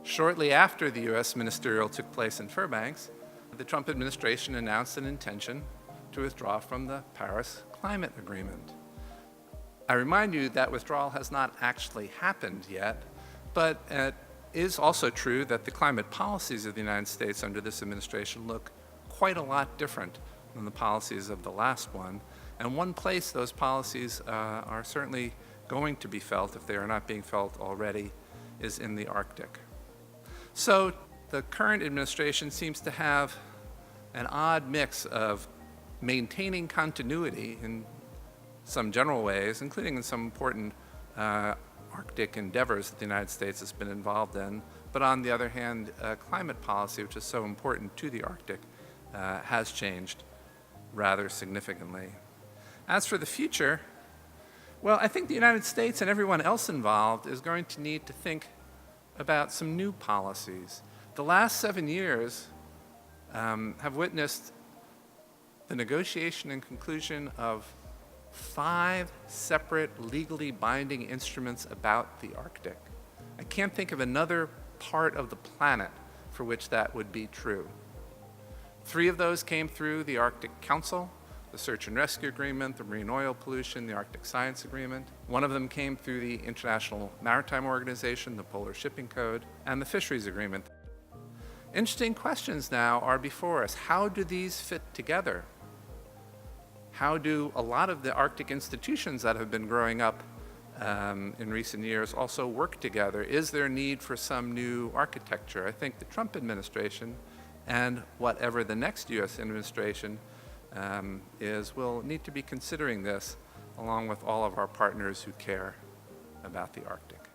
Shortly after the U.S. ministerial took place in Fairbanks, the Trump administration announced an intention to withdraw from the Paris Climate Agreement. I remind you that withdrawal has not actually happened yet, but it is also true that the climate policies of the United States under this administration look quite a lot different than the policies of the last one. And one place those policies are certainly going to be felt, if they are not being felt already, is in the Arctic. So the current administration seems to have an odd mix of maintaining continuity in some general ways, including in some important Arctic endeavors that the United States has been involved in, but on the other hand, climate policy, which is so important to the Arctic, has changed rather significantly. As for the future, well, I think the United States and everyone else involved is going to need to think about some new policies. The last 7 years have witnessed the negotiation and conclusion of 5 separate legally binding instruments about the Arctic. I can't think of another part of the planet for which that would be true. 3 of those came through the Arctic Council, the Search and Rescue Agreement, the Marine Oil Pollution, the Arctic Science Agreement. 1 of them came through the International Maritime Organization, the Polar Shipping Code, and the Fisheries Agreement. Interesting questions now are before us. How do these fit together? How do a lot of the Arctic institutions that have been growing up in recent years also work together? Is there a need for some new architecture? I think the Trump administration and whatever the next U.S. administration will need to be considering this along with all of our partners who care about the Arctic.